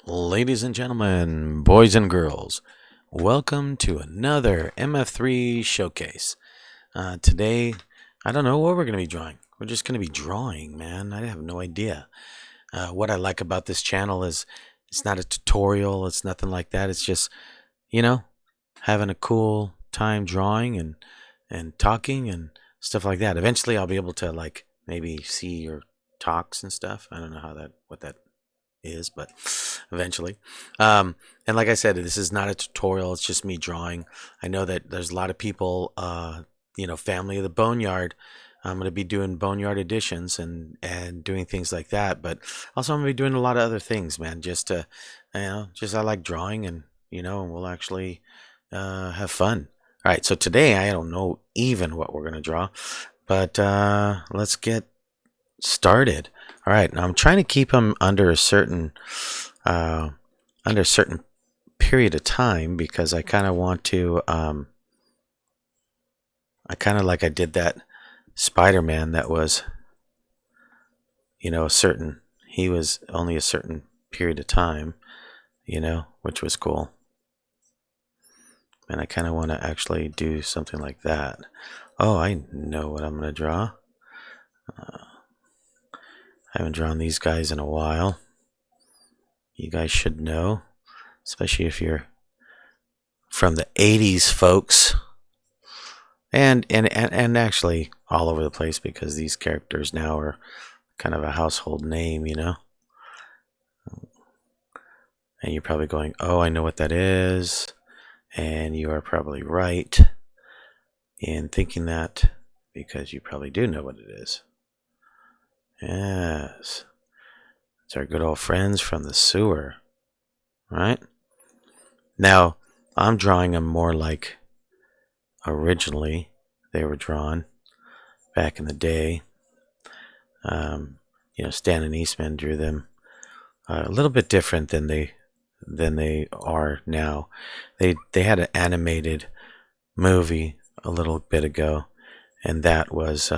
Ladies and gentlemen, boys and girls, welcome to another mf3 showcase. Today, I don't know what we're going to be drawing. We're just going to be drawing, man. I have no idea. What I like about this channel is it's not a tutorial, it's nothing like that. It's just, you know, having a cool time drawing and talking and stuff like that. Eventually, I'll be able to, like, maybe see your talks and stuff. I don't know what that is, but eventually. And like I said, this is not a tutorial. It's just me drawing. I know that there's a lot of people, family of the Boneyard. I'm going to be doing Boneyard editions and doing things like that. But also I'm going to be doing a lot of other things, man. Just to, just I like drawing and we'll actually have fun. All right. So today I don't know even what we're going to draw, but let's get started. All right, now I'm trying to keep them uh, under a certain period of time because I kind of want to. I kind of like I did that Spider-Man that was, a certain. He was only a certain period of time, which was cool. And I kind of want to actually do something like that. Oh, I know what I'm gonna draw. I haven't drawn these guys in a while. You guys should know, especially if you're from the 80s, folks. And actually all over the place because these characters now are kind of a household name, And you're probably going, oh, I know what that is. And you are probably right in thinking that because you probably do know what it is. Yes. It's our good old friends from the sewer, right? Now, I'm drawing them more like originally they were drawn back in the day. Stan and Eastman drew them a little bit different than they are now. They had an animated movie a little bit ago, and that was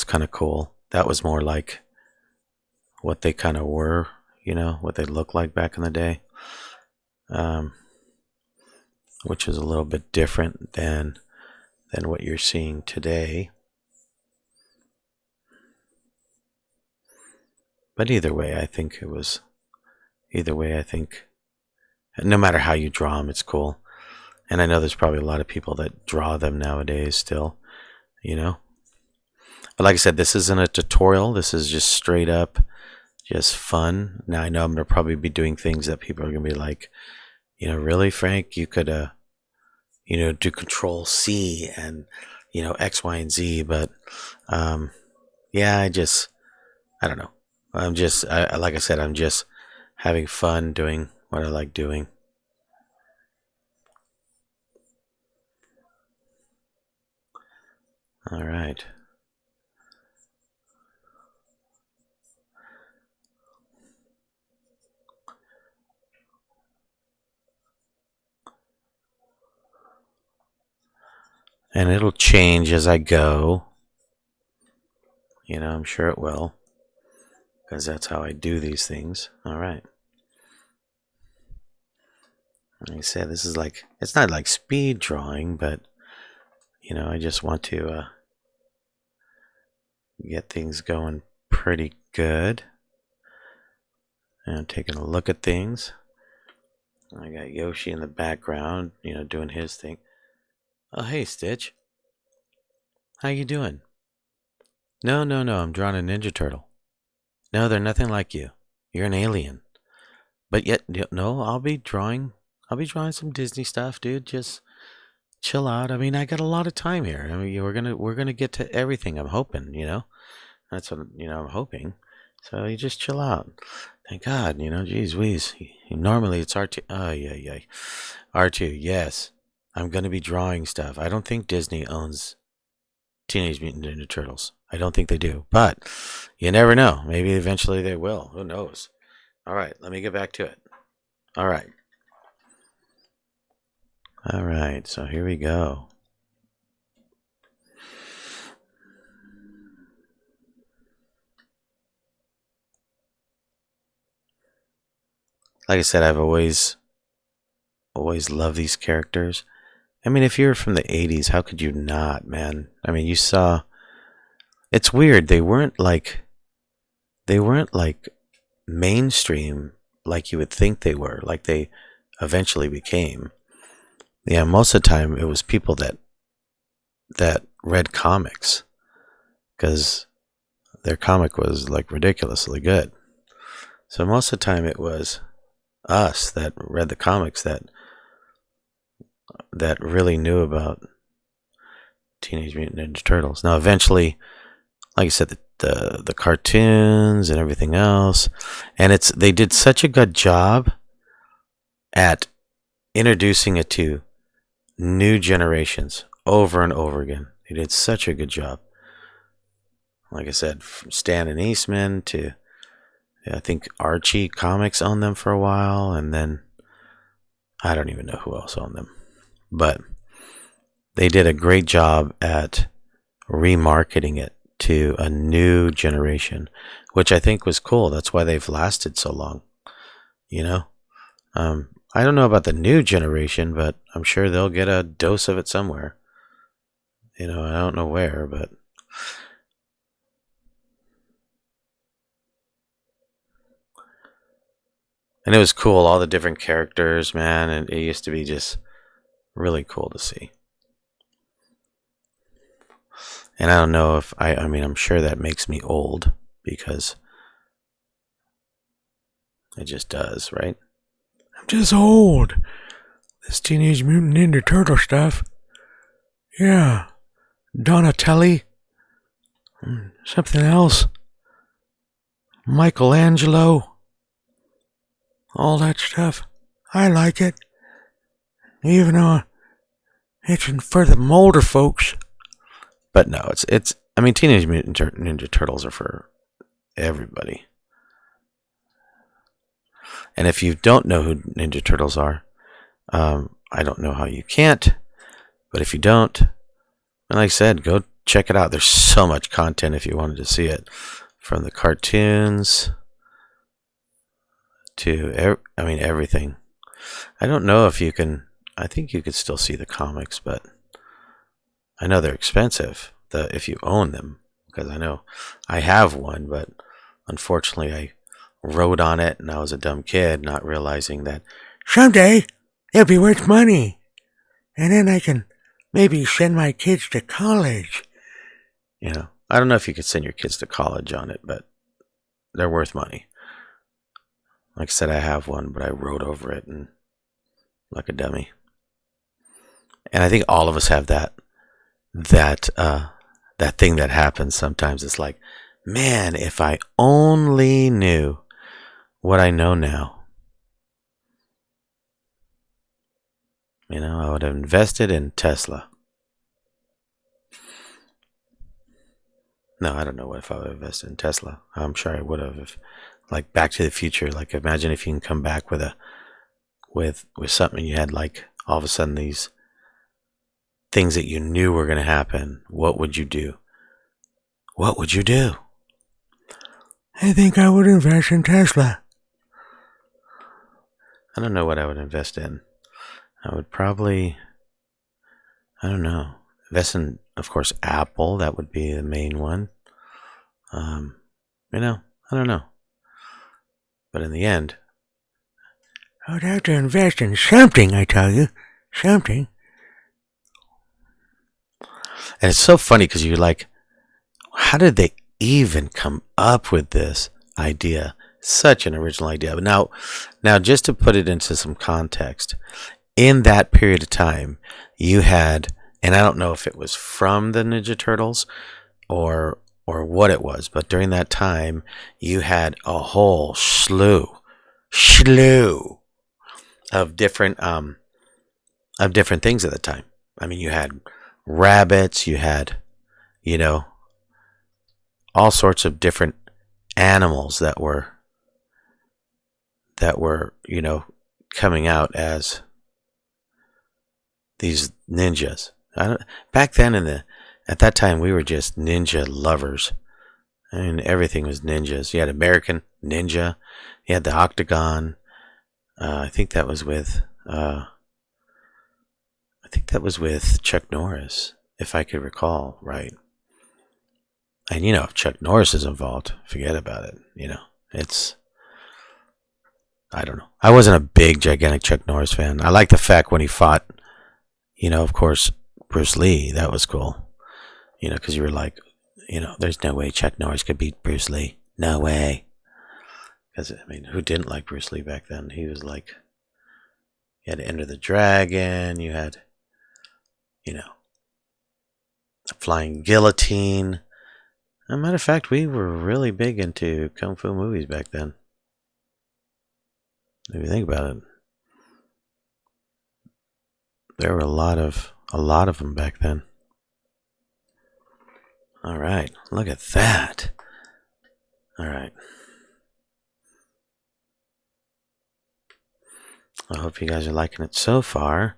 kind of cool. That was more like what they kind of were, what they looked like back in the day, um, which is a little bit different than what you're seeing today. But either way, I think no matter how you draw them, it's cool. And I know there's probably a lot of people that draw them nowadays still, But like I said, this isn't a tutorial. This is just straight up just fun. Now I know I'm going to probably be doing things that people are going to be like, really, Frank, you could, do Control C and, X, Y, and Z. But, yeah, I don't know. Like I said, I'm just having fun doing what I like doing. All right. And it'll change as I go. I'm sure it will. Because that's how I do these things. All right. Like I said, this is like, it's not like speed drawing, but, I just want to get things going pretty good. And taking a look at things. I got Yoshi in the background, doing his thing. Oh, hey, Stitch. How you doing? No, no, no, I'm drawing a Ninja Turtle. No, they're nothing like you. You're an alien. But yet, no, I'll be drawing some Disney stuff, dude. Just chill out. I mean, I got a lot of time here. I mean, we're gonna get to everything. I'm hoping, That's what I'm hoping. So you just chill out. Thank God, Geez, wheeze. Normally it's R2. Oh yeah, yeah. R2. Yes, I'm gonna be drawing stuff. I don't think Disney owns Teenage Mutant Ninja Turtles. I don't think they do, but you never know. Maybe eventually they will. Who knows? All right, let me get back to it. All right. All right, so here we go. like I said, I've always loved these characters. I mean, if you're from the 80s, how could you not, man? I mean, you saw, it's weird. They weren't like mainstream like you would think they were, like they eventually became. Yeah, most of the time it was people that read comics because their comic was like ridiculously good. So most of the time it was us that read the comics that really knew about Teenage Mutant Ninja Turtles. Now, eventually, like I said, the cartoons and everything else, and they did such a good job at introducing it to new generations over and over again. They did such a good job. Like I said, from Stan and Eastman to, yeah, I think Archie Comics owned them for a while, and then I don't even know who else owned them. But they did a great job at remarketing it to a new generation, which I think was cool. That's why they've lasted so long. You know, I don't know about the new generation, but I'm sure they'll get a dose of it somewhere. I don't know where, but and it was cool, all the different characters, man, and it used to be just really cool to see. And I don't know if I mean, I'm sure that makes me old because it just does, right? I'm just old. This Teenage Mutant Ninja Turtle stuff. Yeah. Donatelli. Something else. Michelangelo. All that stuff. I like it. Even though it's for the older folks. But no, it's. I mean, Teenage Mutant Ninja Turtles are for everybody. And if you don't know who Ninja Turtles are, I don't know how you can't. But if you don't, and like I said, go check it out. There's so much content if you wanted to see it, from the cartoons to everything. I don't know if you can. I think you could still see the comics, but I know they're expensive if you own them, because I know I have one, but unfortunately I rode on it and I was a dumb kid, not realizing that someday it'll be worth money, and then I can maybe send my kids to college. I don't know if you could send your kids to college on it, but they're worth money. Like I said, I have one, but I rode over it and like a dummy. And I think all of us have that thing that happens sometimes. It's like, man, if I only knew what I know now, I would have invested in Tesla. No, I don't know if I would have invested in Tesla. I'm sure I would have, if, like, Back to the Future. Like, imagine if you can come back with something you had, like, all of a sudden these things that you knew were going to happen. What would you do? What would you do? I think I would invest in Tesla. I don't know what I would invest in. I would probably, I don't know, invest in, of course, Apple. That would be the main one. I don't know. But in the end, I would have to invest in something, I tell you. Something. And it's so funny because you're like, how did they even come up with this idea? Such an original idea. But now just to put it into some context, in that period of time, you had, and I don't know if it was from the Ninja Turtles or what it was, but during that time, you had a whole slew of different things at the time. I mean, you had rabbits, you had, all sorts of different animals that were coming out as these ninjas. Back then at that time, we were just ninja lovers. I mean, everything was ninjas. You had American Ninja, you had the Octagon, I think that was with Chuck Norris, if I could recall right. And if Chuck Norris is involved, forget about it. It's I don't know. I wasn't a big gigantic Chuck Norris fan. I like the fact when he fought, of course, Bruce Lee. That was cool. Because you were like, there's no way Chuck Norris could beat Bruce Lee. No way. Because who didn't like Bruce Lee back then? He was like, you had to Enter the Dragon. You had, a flying guillotine. As a matter of fact, we were really big into kung fu movies back then. If you think about it, there were a lot of them back then. All right, look at that. All right. I hope you guys are liking it so far.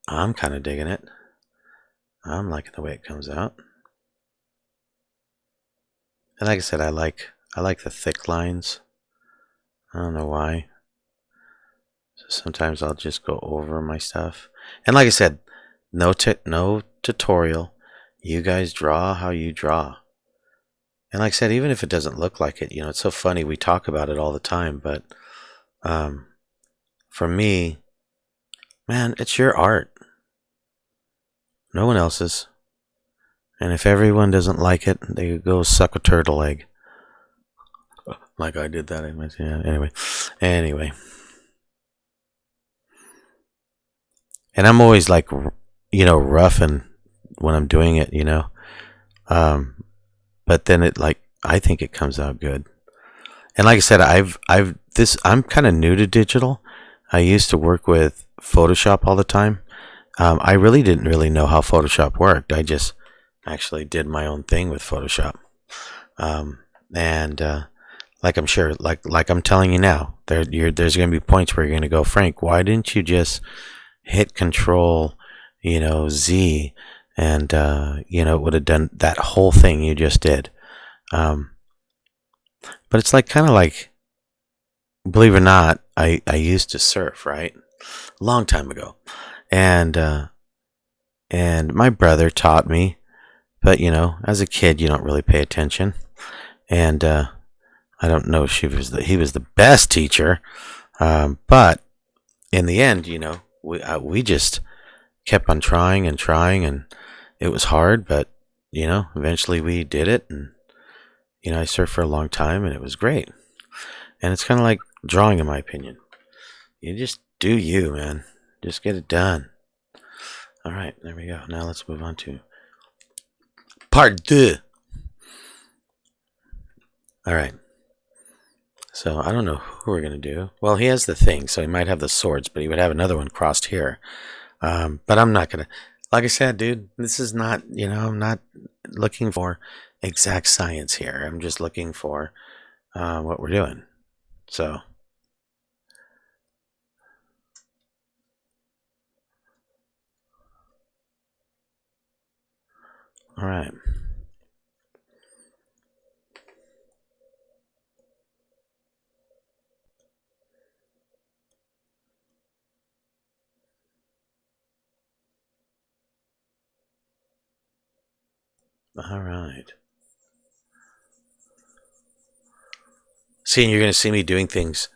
I'm kind of digging it. I'm liking the way it comes out. And like I said, I like the thick lines. I don't know why. So sometimes I'll just go over my stuff. And like I said, no tutorial. You guys draw how you draw. And like I said, even if it doesn't look like it, it's so funny. We talk about it all the time, but for me, man, it's your art. No one else's. And if everyone doesn't like it, they go suck a turtle egg. Like I did that. Yeah, anyway. And I'm always like, rough and when I'm doing it, but then I think it comes out good. And like I said, I'm kind of new to digital. I used to work with Photoshop all the time. I really didn't really know how Photoshop worked. I just actually did my own thing with Photoshop. And like I'm sure, like I'm telling you now, there's going to be points where you're going to go, Frank, why didn't you just hit Control, Z, and it would have done that whole thing you just did. But it's kind of like, believe it or not, I used to surf, right, a long time ago, and my brother taught me, but as a kid you don't really pay attention, and I don't know if he was the best teacher, but in the end, we just kept on trying and trying, and it was hard, but eventually we did it, and I surfed for a long time, and it was great. And it's kind of like drawing, in my opinion. You just do you, man. Just get it done. All right, there we go. Now let's move on to part 2. All right. So I don't know who we're going to do. Well, he has the thing, so he might have the swords, but he would have another one crossed here. But I'm not going to. Like I said, dude, this is not, I'm not looking for exact science here. I'm just looking for what we're doing. So. All right. All right. See, and you're going to see me doing things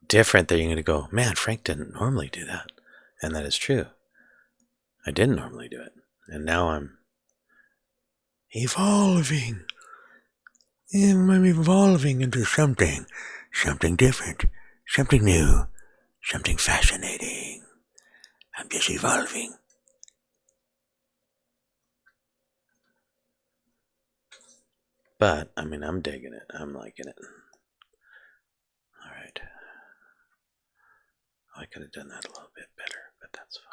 different that you're going to go, man, Frank didn't normally do that. And that is true. I didn't normally do it. And now I'm evolving. I'm evolving into something different, something new, something fascinating. I'm just evolving. But, I'm digging it. I'm liking it. All right. I could have done that a little bit better, but that's fine.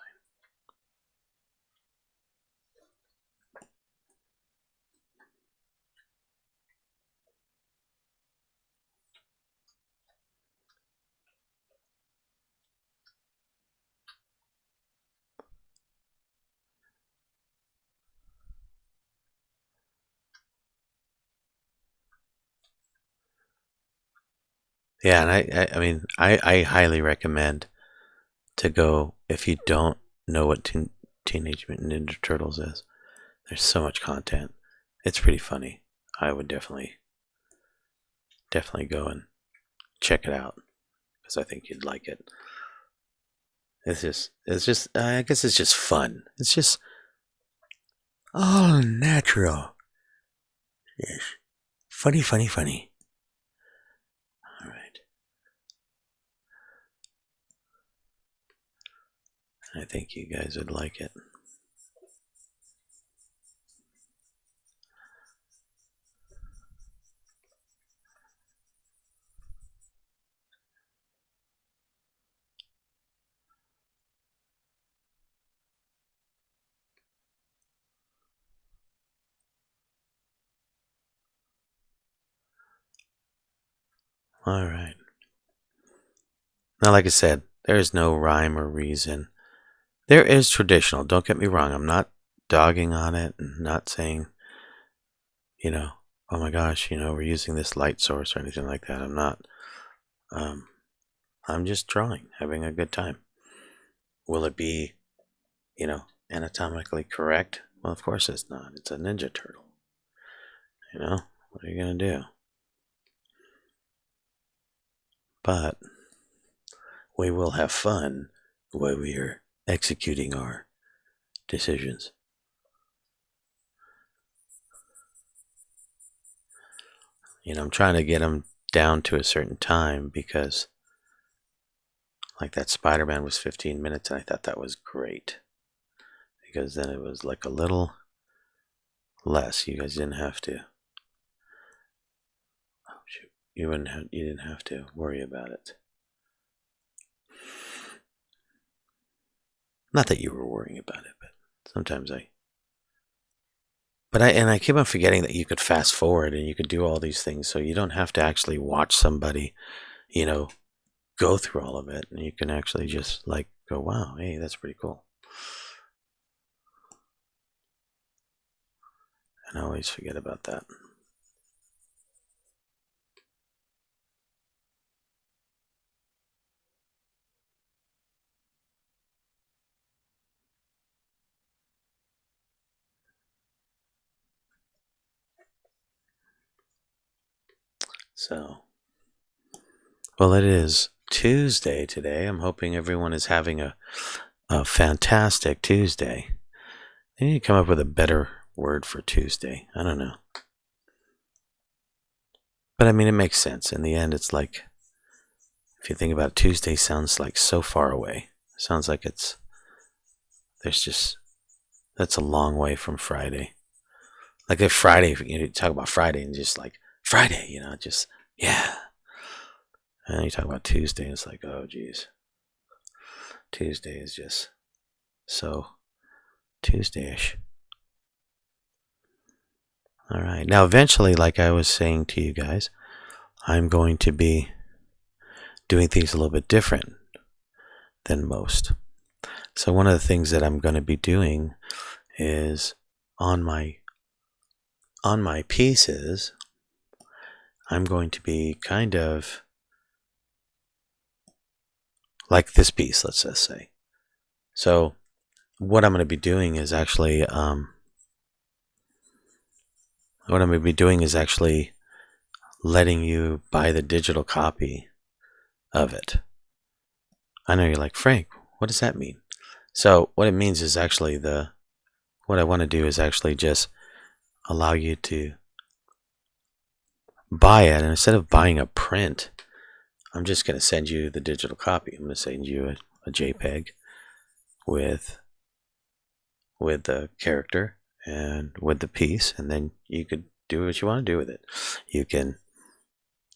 Yeah, and I mean, I highly recommend to go if you don't know what Teenage Mutant Ninja Turtles is. There's so much content. It's pretty funny. I would definitely go and check it out because I think you'd like it. It's just, I guess it's just fun. It's just all natural. Yes. Funny, funny, funny. All right. I think you guys would like it. All right. Now, like I said, there is no rhyme or reason. There is traditional. Don't get me wrong. I'm not dogging on it and not saying, you know, oh my gosh, we're using this light source or anything like that. I'm not. Um, I'm just drawing, having a good time. Will it be, anatomically correct? Well, of course it's not. It's a Ninja Turtle. What are you going to do? But we will have fun while we are executing our decisions. I'm trying to get them down to a certain time because, like, that Spider-Man was 15 minutes, and I thought that was great because then it was like a little less. You guys didn't have to. Oh shoot! You didn't have to worry about it. Not that you were worrying about it, but sometimes I keep on forgetting that you could fast forward and you could do all these things, so you don't have to actually watch somebody, go through all of it, and you can actually just like go, wow, hey, that's pretty cool. And I always forget about that. So, well, it is Tuesday today. I'm hoping everyone is having a fantastic Tuesday. I need to come up with a better word for Tuesday. I don't know. But I mean, it makes sense. In the end, it's like, if you think about it, Tuesday sounds like so far away. It sounds like that's a long way from Friday. Like if Friday, you talk about Friday and just like, Friday, just, yeah. And then you talk about Tuesday and it's like, oh, geez. Tuesday is just so Tuesday-ish. All right. Now, eventually, like I was saying to you guys, I'm going to be doing things a little bit different than most. So one of the things that I'm going to be doing is on my pieces, I'm going to be kind of like this piece, let's just say. So what I'm going to be doing is actually letting you buy the digital copy of it. I know you're like, Frank, what does that mean? So what it means is actually what I want to do is actually just allow you to buy it, and instead of buying a print, I'm just going to send you the digital copy. I'm going to send you a JPEG with the character and with the piece, and then you could do what you want to do with it. You can,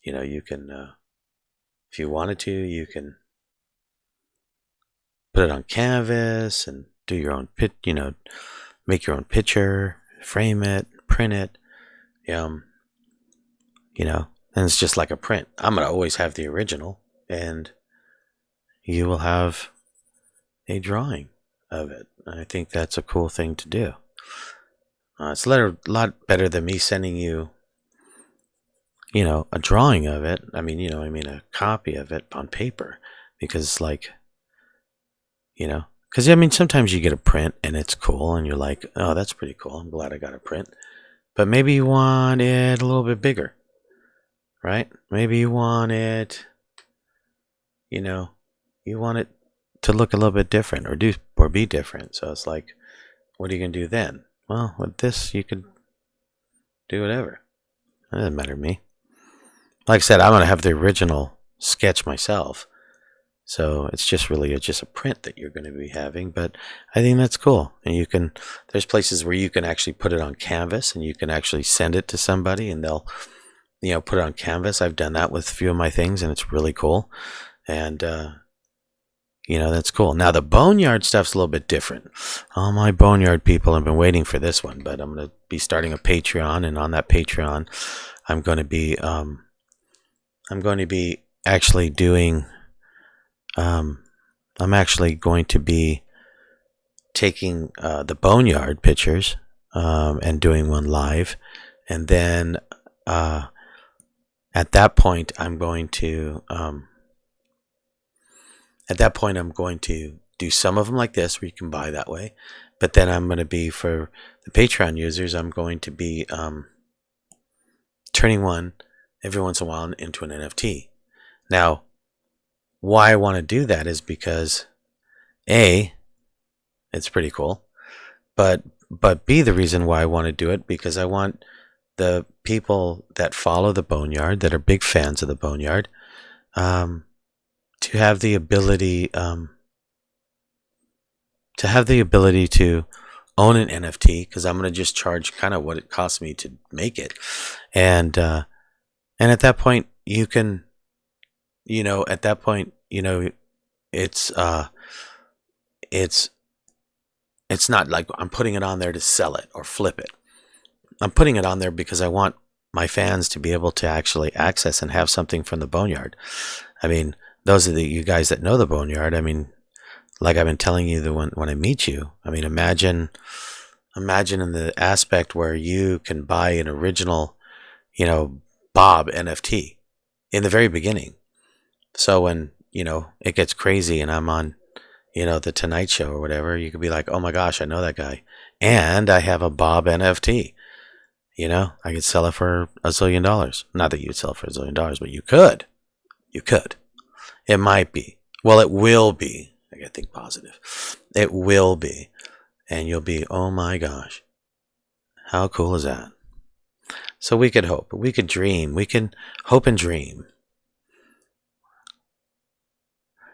if you wanted to, you can put it on canvas and do your own make your own picture, frame it, print it, and it's just like a print. I'm gonna always have the original, and you will have a drawing of it. I think that's a cool thing to do. It's a lot better than me sending you, a drawing of it. I mean, a copy of it on paper, because like, because I mean, sometimes you get a print and it's cool, and you're like, oh, that's pretty cool. I'm glad I got a print. But maybe you want it a little bit bigger, right? Maybe you want it, you want it to look a little bit different or be different. So it's like, what are you gonna do then? Well, with this, you could do whatever. That doesn't matter to me. Like I said, I'm gonna have the original sketch myself, so it's just really just a print that you're going to be having. But I think that's cool, and there's places where you can actually put it on canvas, and you can actually send it to somebody, and they'll put it on canvas. I've done that with a few of my things, and it's really cool. And that's cool. Now the boneyard stuff's a little bit different. All my boneyard people have been waiting for this one, but I'm going to be starting a Patreon, and on that Patreon, I'm going to be actually doing. I'm actually going to be taking the boneyard pictures and doing one live, and then at that point I'm going to do some of them like this, where you can buy that way. But then I'm going to be, for the Patreon users, I'm going to be turning one every once in a while into an NFT. Now, why I want to do that is because A, it's pretty cool, but B, the reason why I want to do it, because I want the people that follow the Boneyard, that are big fans of the Boneyard, to have the ability to own an NFT, because I'm going to just charge kind of what it costs me to make it, and at that point you can, it's not like I'm putting it on there to sell it or flip it. I'm putting it on there because I want my fans to be able to actually access and have something from the Boneyard. I mean, those of you guys that know the Boneyard, I mean, like I've been telling you, when I meet you, I mean, imagine in the aspect where you can buy an original, Bob NFT in the very beginning. So when, it gets crazy and I'm on, the Tonight Show or whatever, you could be like, oh my gosh, I know that guy. And I have a Bob NFT. I could sell it for $1 zillion. Not that you'd sell it for $1 zillion, but you could. You could. It might be. Well, it will be. I gotta think positive. It will be. And you'll be, oh my gosh. How cool is that? So we could hope. We could dream. We can hope and dream.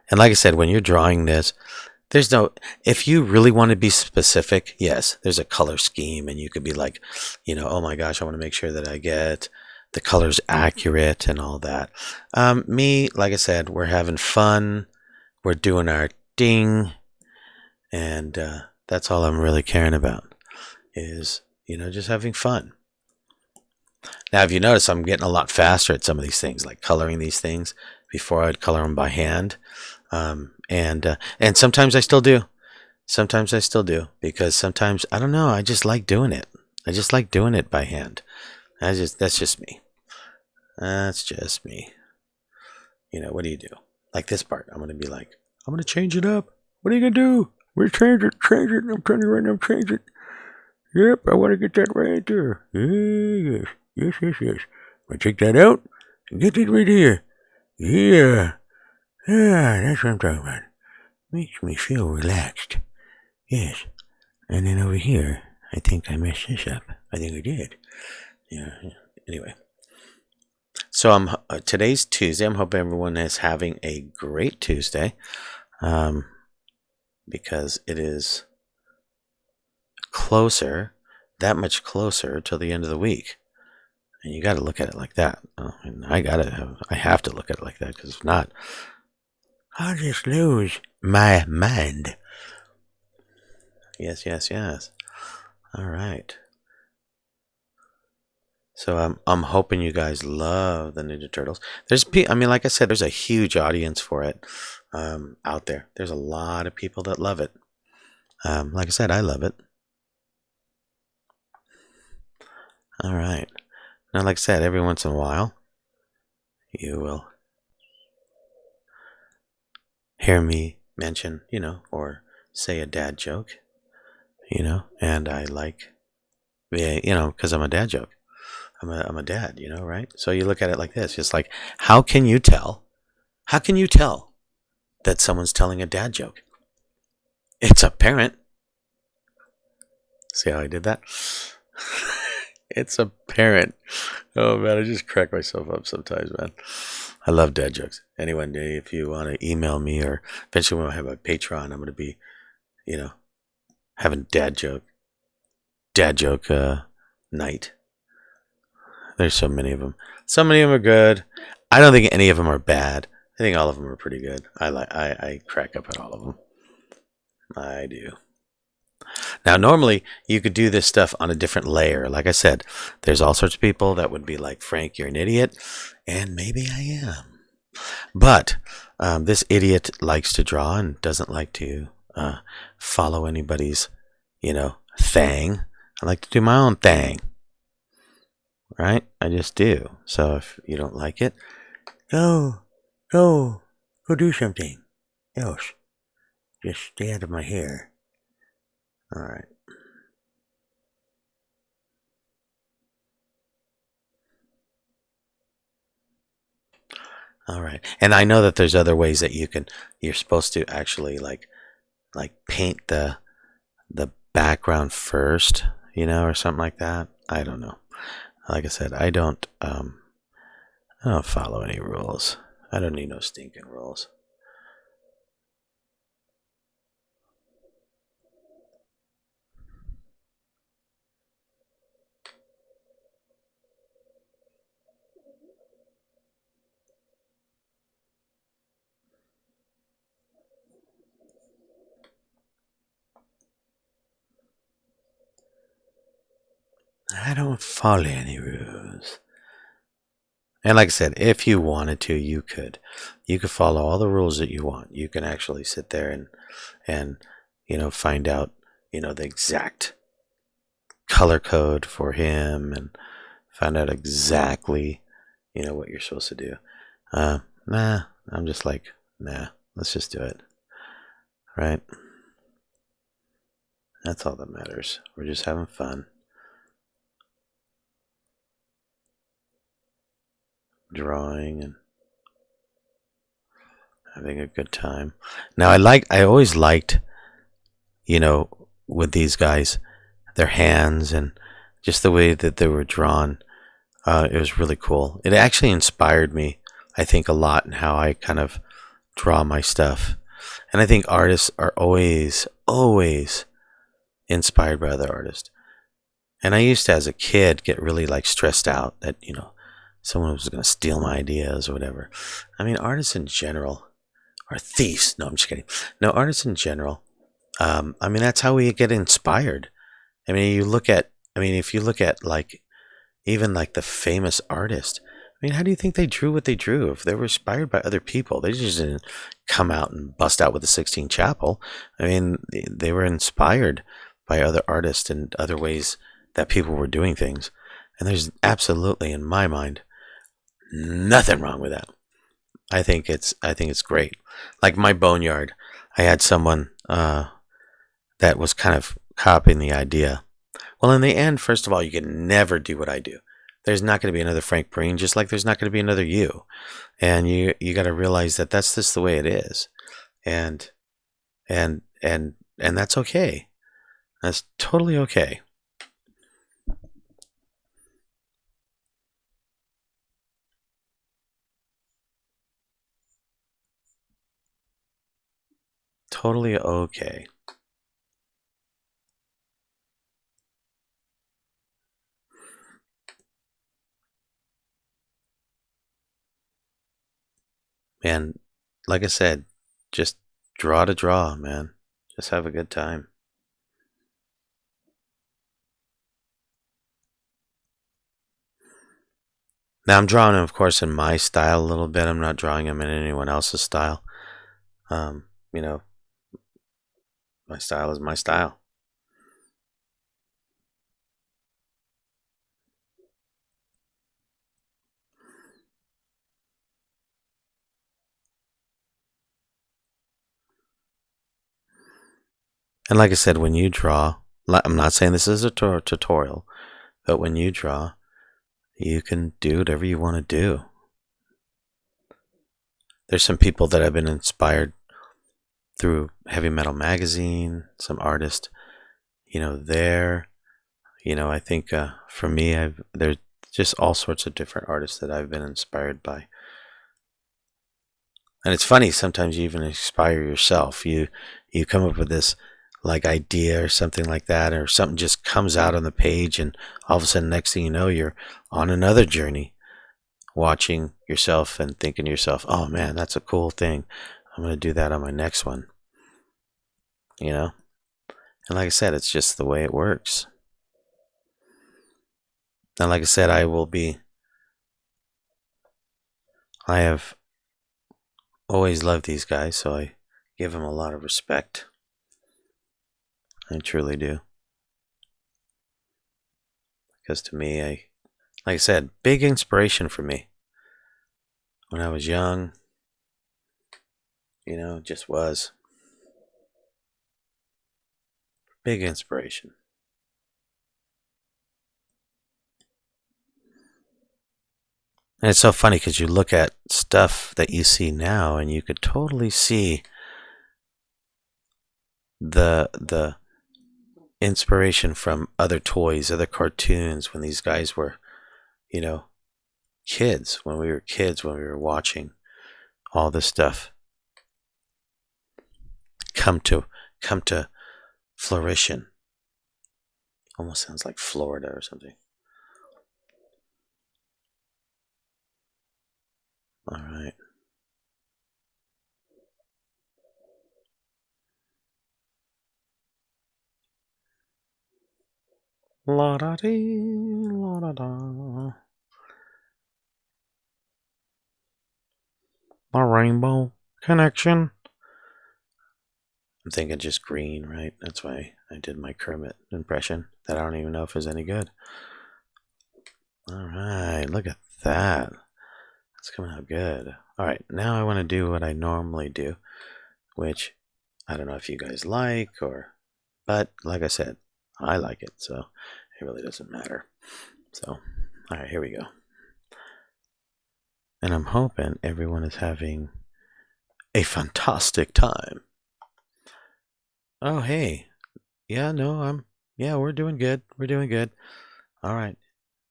And like I said, when you're drawing this, if you really want to be specific, yes, there's a color scheme, and you could be like, oh my gosh, I want to make sure that I get the colors accurate and all that. Me, like I said, we're having fun. We're doing our thing. And that's all I'm really caring about is, just having fun. Now, if you notice, I'm getting a lot faster at some of these things, like coloring these things. Before I'd color them by hand. And sometimes I still do. Sometimes I still do, because sometimes, I don't know, I just like doing it. I just like doing it by hand. That's just me. That's just me. What do you do? Like this part, I'm going to be like, I'm going to change it up. What are you going to do? We're change it. I'm telling you right now, change it. Yep, I want to get that right there. Yes. I'm going to take that out and get it right here. Yeah. That's what I'm talking about. Makes me feel relaxed. Yes. And then over here, I think I messed this up. I think I did. Yeah. Anyway. So today's Tuesday. I'm hoping everyone is having a great Tuesday. Because it is that much closer till the end of the week. And you got to look at it like that. And I have to look at it like that, because if not, I'll just lose my mind. Yes. All right. So I'm hoping you guys love the Ninja Turtles. Like I said, there's a huge audience for it out there. There's a lot of people that love it. Like I said, I love it. All right. Now, like I said, every once in a while, you will hear me mention, or say a dad joke, and I like, yeah, because I'm a dad joke. I'm a dad, right? So you look at it like this. It's like, how can you tell? How can you tell that someone's telling a dad joke? It's apparent. See how I did that? It's apparent. Oh man, I just crack myself up sometimes, man. I love dad jokes. Anyone, if you want to email me, or eventually when I have a Patreon, I'm going to be, you know, having dad joke night. There's so many of them. So many of them are good. I don't think any of them are bad. I think all of them are pretty good. I crack up at all of them. I do. Now, normally you could do this stuff on a different layer. Like I said, there's all sorts of people that would be like, Frank, you're an idiot. And maybe I am. But this idiot likes to draw and doesn't like to follow anybody's, thing. I like to do my own thing. Right? I just do. So if you don't like it, go, go, go do something else. Just stay out of my hair. All right. All right. And I know that there's other ways that you're supposed to actually like paint the background first, or something like that. I don't know. Like I said, I don't follow any rules. I don't need no stinking rules. I don't follow any rules. And like I said, if you wanted to, you could. You could follow all the rules that you want. You can actually sit there and find out, the exact color code for him, and find out exactly, what you're supposed to do. Nah, I'm just like, nah, let's just do it. Right? That's all that matters. We're just having fun. Drawing and having a good time. Now I always liked, with these guys, their hands and just the way that they were drawn. It was really cool. It actually inspired me, I think, a lot in how I kind of draw my stuff. And I think artists are always inspired by other artists. And I used to, as a kid, get really like stressed out that, someone was going to steal my ideas or whatever. I mean, artists in general are thieves. No, I'm just kidding. No, artists in general. I mean, that's how we get inspired. I mean, if you look at like, even like the famous artist, I mean, how do you think they drew what they drew? If they were inspired by other people, they just didn't come out and bust out with the Sistine Chapel. I mean, they were inspired by other artists and other ways that people were doing things. And there's absolutely, in my mind, nothing wrong with that. I think it's great. Like my boneyard, I had someone that was kind of copying the idea. Well, in the end, first of all, you can never do what I do. There's not going to be another Frank Perine, just like there's not going to be another you. And you got to realize that that's just the way it is, and and that's okay. That's totally okay. Totally okay. And like I said, just draw to draw, man. Just have a good time. Now I'm drawing him, of course, in my style a little bit. I'm not drawing him in anyone else's style. Um, you know, my style is my style. And like I said, when you draw, I'm not saying this is a tutorial, but when you draw, you can do whatever you want to do. There's some people that have been inspired through Heavy Metal Magazine, some artists, there. I think for me, there's just all sorts of different artists that I've been inspired by. And it's funny, sometimes you even inspire yourself. You come up with this like idea or something like that, or something just comes out on the page, and all of a sudden, next thing you know, you're on another journey, watching yourself and thinking to yourself, "Oh man, that's a cool thing. I'm gonna do that on my next one." You know, and like I said, it's just the way it works. And like I said, I have always loved these guys, so I give them a lot of respect. I truly do. Because to me, like I said, big inspiration for me. When I was young, just was big inspiration. And it's so funny because you look at stuff that you see now and you could totally see the inspiration from other toys, other cartoons when these guys were, you know, kids, when we were kids, when we were watching all this stuff come to fruition. Almost sounds like Florida or something. All right. La da dee, la da da. The rainbow connection. I'm thinking just green, right? That's why I did my Kermit impression that I don't even know if it's any good. All right, look at that. That's coming out good. All right, now I want to do what I normally do, which I don't know if you guys like but like I said, I like it, so it really doesn't matter. So, all right, here we go. And I'm hoping everyone is having a fantastic time. Oh, hey. Yeah, no, yeah, we're doing good. We're doing good. All right.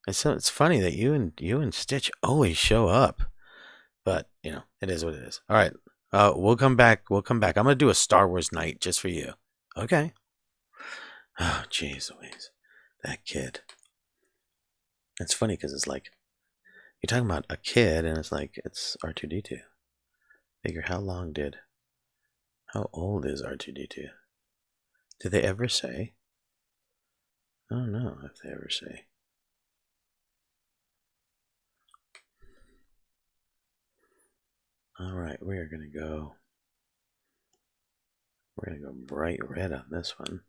It's funny that you and Stitch always show up, but it is what it is. All right, we'll come back. We'll come back. I'm gonna do a Star Wars night just for you. Okay. Oh, jeez, Louise, that kid. It's funny because it's like you're talking about a kid, and it's like it's R2D2. Figure how old is R2D2? Did they ever say? I don't know if they ever say. All right, we're gonna go. We're gonna go bright red on this one.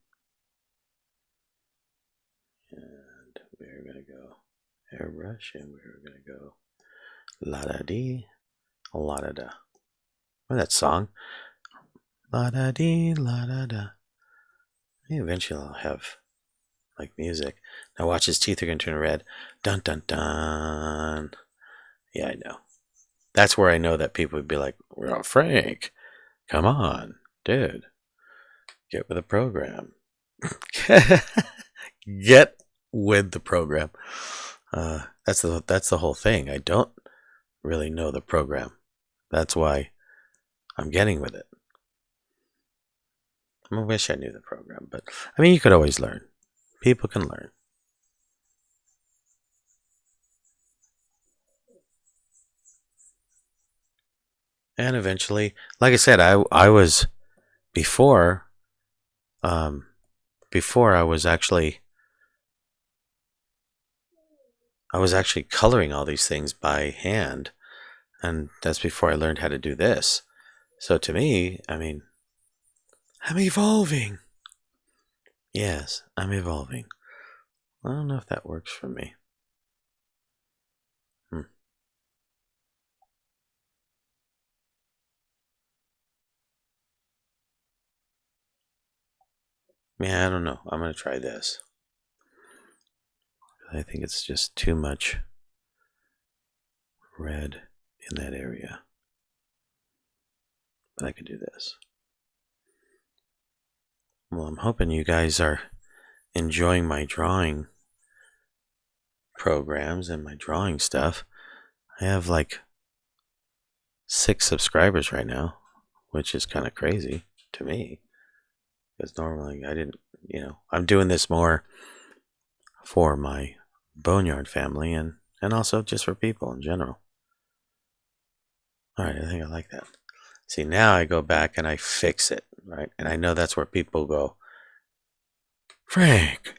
And we're gonna go airbrush, and we're gonna go la da dee, la da da. Remember that song? La da dee, la da da. Maybe eventually I'll have like music. Now watch, his teeth are gonna turn red. Dun dun dun. Yeah, I know. That's where I know that people would be like, "Well, Frank, come on, dude, get with the program." Get with the program. That's the whole thing. I don't really know the program. That's why I'm getting with it. I wish I knew the program, but I mean, you could always learn. People can learn. And eventually, like I said, I was before um before I was actually coloring all these things by hand, and that's before I learned how to do this. So to me, I mean, I'm evolving. Yes, I'm evolving. I don't know if that works for me. Hmm. Yeah, I don't know. I'm going to try this. I think it's just too much red in that area. But I could do this. Well, I'm hoping you guys are enjoying my drawing programs and my drawing stuff. I have like 6 subscribers right now, which is kind of crazy to me. Because normally I didn't, I'm doing this more for my Boneyard family and also just for people in general. Alright, I think I like that. See, now I go back and I fix it, right? And I know that's where people go, Frank,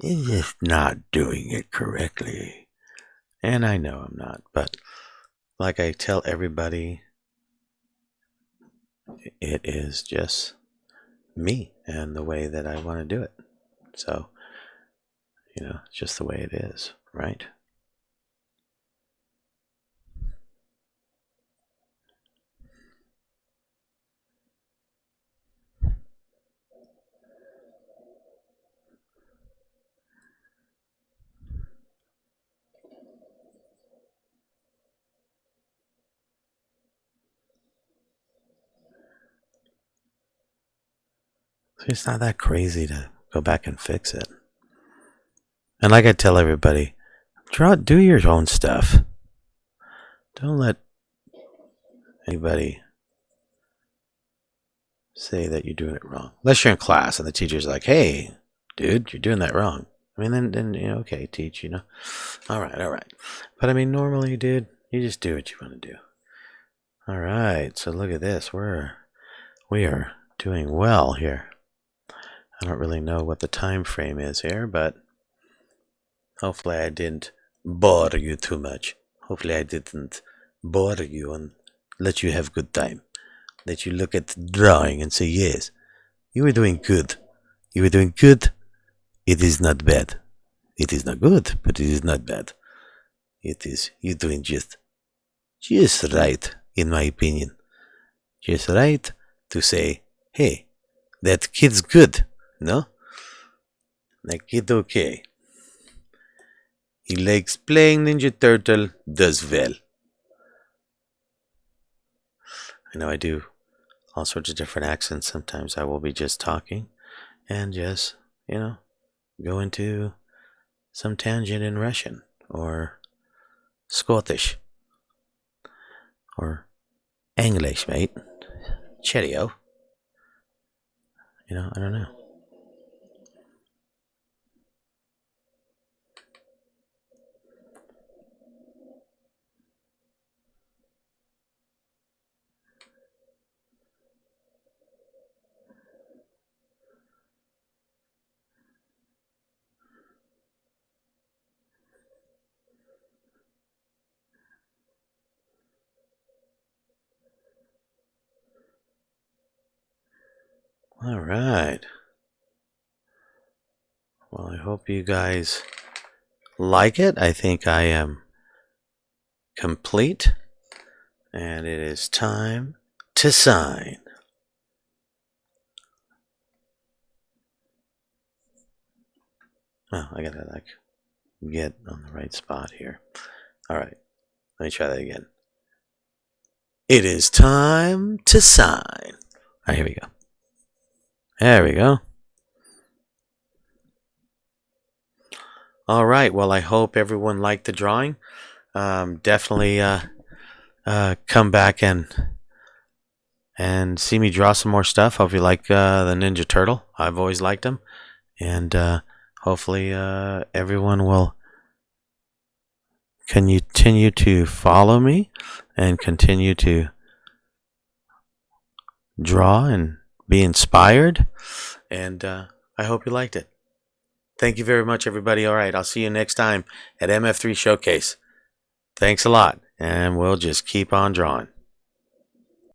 you're just not doing it correctly. And I know I'm not, but like I tell everybody, it is just me and the way that I want to do it. So, it's just the way it is, right? So it's not that crazy to go back and fix it. And like I tell everybody, do your own stuff. Don't let anybody say that you're doing it wrong. Unless you're in class and the teacher's like, hey, dude, you're doing that wrong. I mean, then okay, teach, All right. But I mean, normally, dude, you just do what you want to do. All right, so look at this. We are doing well here. I don't really know what the time frame is here, but hopefully I didn't bore you too much. Hopefully I didn't bore you and let you have good time. Let you look at the drawing and say, yes, you were doing good. You were doing good. It is not bad. It is not good, but it is not bad. You're doing just right, in my opinion. Just right to say, hey, that kid's good, no? That kid okay. He likes playing Ninja Turtle, does well. I know I do all sorts of different accents. Sometimes I will be just talking and just, go into some tangent in Russian or Scottish or English, mate. Cheerio. I don't know. All right. Well, I hope you guys like it. I think I am complete. And it is time to sign. Oh, I gotta get on the right spot here. All right, let me try that again. It is time to sign. All right, here we go. There we go. All right. Well, I hope everyone liked the drawing. Definitely come back and see me draw some more stuff. Hope you like the Ninja Turtle. I've always liked him, and hopefully everyone will continue to follow me and continue to draw and be inspired. And I hope you liked it. Thank you very much, everybody. All right, I'll see you next time at mf3 Showcase. Thanks a lot, and we'll just keep on drawing.